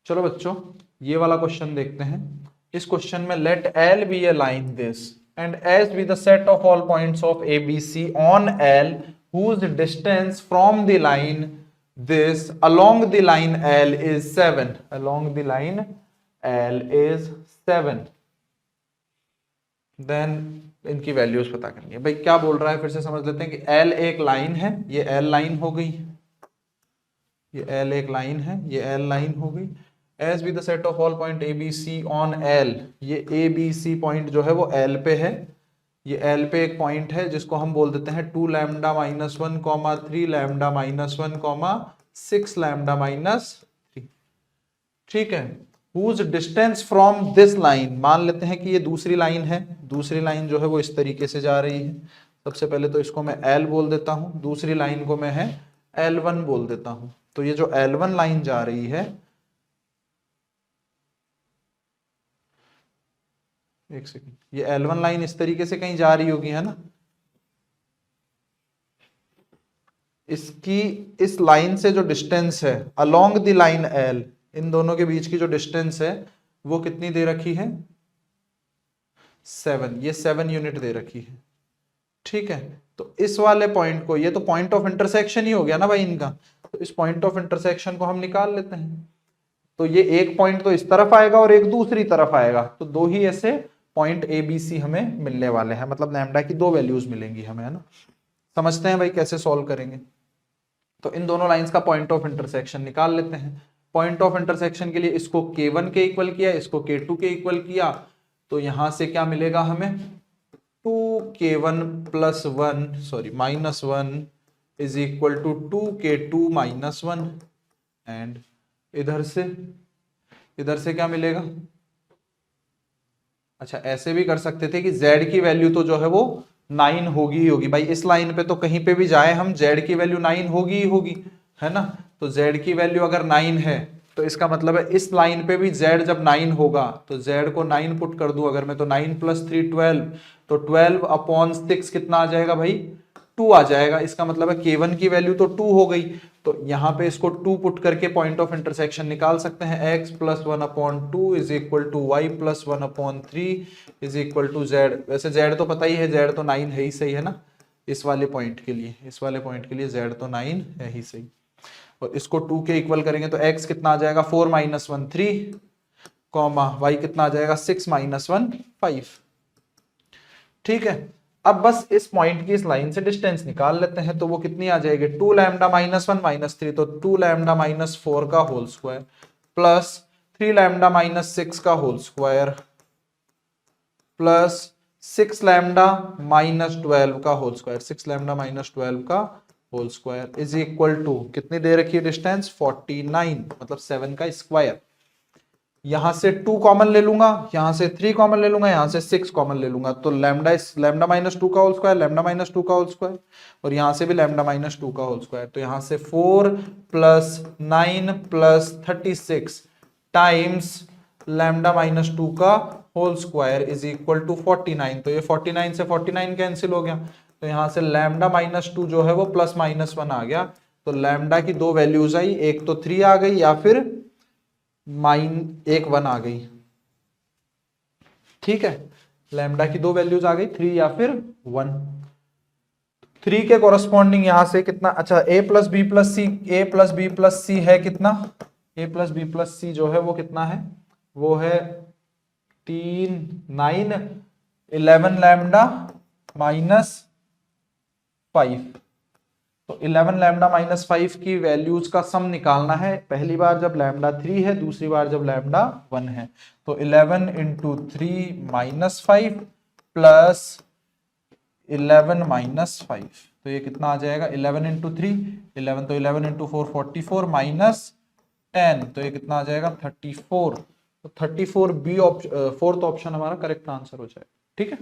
चलो बच्चों ये वाला क्वेश्चन देखते हैं। इस क्वेश्चन में let L be a line this and S be the set of all points of A B C on L whose distance from the line this along the line L is 7। Along the line L is 7। Then इनकी values पता करनी है। भाई क्या बोल रहा है फिर से समझ लेते हैं कि एल एक लाइन है, ये एल लाइन हो गई, ये एल एक लाइन है, ये एल लाइन हो गई। S be the set of all point A B C on L, ये ए बी सी पॉइंट जो है वो एल पे है। ये एल पे एक पॉइंट है जिसको हम बोल देते हैं 2 lambda minus 1 comma 3 lambda minus 1 comma 6 lambda minus 3। ठीक है। Whose distance from this line, मान लेते हैं कि ये दूसरी लाइन है, दूसरी लाइन जो है वो इस तरीके से जा रही है। सबसे पहले तो इसको मैं एल बोल देता हूं, दूसरी लाइन को मैं है L1 बोल देता हूं। तो ये जो L1 लाइन जा रही है, एक सेकंड, ये L1 लाइन इस तरीके से कहीं जा रही होगी, है ना। इसकी इस लाइन से जो डिस्टेंस है अलोंग द लाइन L, इन दोनों के बीच की जो डिस्टेंस है वो कितनी दे रखी है, 7। ये 7 यूनिट दे रखी है। ठीक है। तो इस वाले पॉइंट को, ये तो पॉइंट ऑफ इंटरसेक्शन ही हो गया ना भाई इनका, तो इस पॉइंट ऑफ इंटरसेक्शन को हम निकाल लेते हैं। तो ये एक पॉइंट तो इस तरफ आएगा और एक दूसरी तरफ आएगा, तो दो ही ऐसे पॉइंट ए बी सी हमें मिलने वाले हैं, मतलब लैम्डा की दो वैल्यूज मिलेंगी हमें, है ना। समझते हैं भाई कैसे सॉल्व करेंगे। तो इन दोनों लाइंस का पॉइंट ऑफ इंटरसेक्शन निकाल लेते हैं। पॉइंट ऑफ इंटरसेक्शन के लिए इसको K1 के इक्वल किया, इसको K2 के इक्वल किया, तो यहां से क्या मिलेगा हमें, 2K1 plus 1 sorry minus 1 is equal to 2K2 minus 1। And इधर से क्या मिलेगा, अच्छा ऐसे भी कर सकते थे कि z की वैल्यू तो जो है वो 9 होगी ही होगी भाई। इस लाइन पे तो कहीं पे भी जाए हम, z की वैल्यू 9 होगी ही होगी, है ना। तो z की वैल्यू अगर 9 है तो इसका मतलब है इस लाइन पे भी z जब 9 होगा तो z को 9 पुट कर दूं अगर मैं, तो 9 प्लस 3 12, तो 12 अपॉन 6 कितना आ जाएगा भाई, 2 आ जाएगा। इसका मतलब है K1 की वैल्यू तो 2 हो गई, तो यहां पे इसको 2 पुट करके पॉइंट ऑफ इंटरसेक्शन निकाल सकते हैं। x plus 1 upon 2 is equal to Y plus 1 upon 3 is equal to z। वैसे z तो पता ही है, z तो 9 है ही सही, है ना। इस वाले पॉइंट के लिए, इस वाले पॉइंट के लिए z तो 9 है ही सही। और इसको 2 के इक्वल करेंगे तो x कितना आ जाएगा, 4 माइनस 1 3 कॉमा y कितना आ जाएगा, 6 माइनस 1 5। ठीक है। अब बस इस पॉइंट की इस लाइन से डिस्टेंस निकाल लेते हैं, तो वो कितनी आ जाएगी, 2 लैम्डा माइनस 1 माइनस 3, तो 2 लैम्डा माइनस 4 का whole square plus 3 lambda minus 6 का whole square plus 6 lambda minus 12 का होल स्क्वायर, 6 लैम्डा माइनस 12 का whole square is equal to कितनी दे रखी है डिस्टेंस, 49, मतलब 7 का स्क्वायर। यहां से 2 कॉमन ले लूंगा, यहां से 3 कॉमन ले लूंगा, यहां से 6 कॉमन ले लूंगा, तो लैम्डा माइनस 2 का होल स्क्वायर, लैम्डा माइनस 2 का होल स्क्वायर, और यहां से भी लैम्डा माइनस 2 का होल स्क्वायर। तो यहां से 4 plus 9 plus 36 times lambda minus 2 का whole square is equal to 49। तो ये 49 से 49 कैंसिल हो गया, तो यहां से लैम्डा माइनस 2 जो है वो प्लस माइनस 1 आ गया। तो लैम्डा की दो वैल्यूज आई, एक तो 3 आ गई या फिर एक 1 आ गई। ठीक है। लैम्डा की दो वैल्यूज आ गई, 3 या फिर 1। 3 के कोरस्पॉन्डिंग यहां से कितना, अच्छा a plus b plus c, a plus b plus c है कितना, a plus b plus c जो है वो कितना है, वो है 3 9 11 लैम्डा माइनस 5। तो 11 लैम्डा माइनस 5 की वैल्यूज का सम निकालना है, पहली बार जब लैम्डा 3 है, दूसरी बार जब लैम्डा 1 है। तो 11 इंटू 3 माइनस 5 प्लस 11 माइनस 5, तो ये कितना आ जाएगा, 11 इंटू 3 11, तो 11 इंटू 4 44 माइनस 10, तो ये कितना आ जाएगा 34। तो 34 बी फोर्थ ऑप्शन हमारा करेक्ट आंसर हो जाएगा। ठीक है।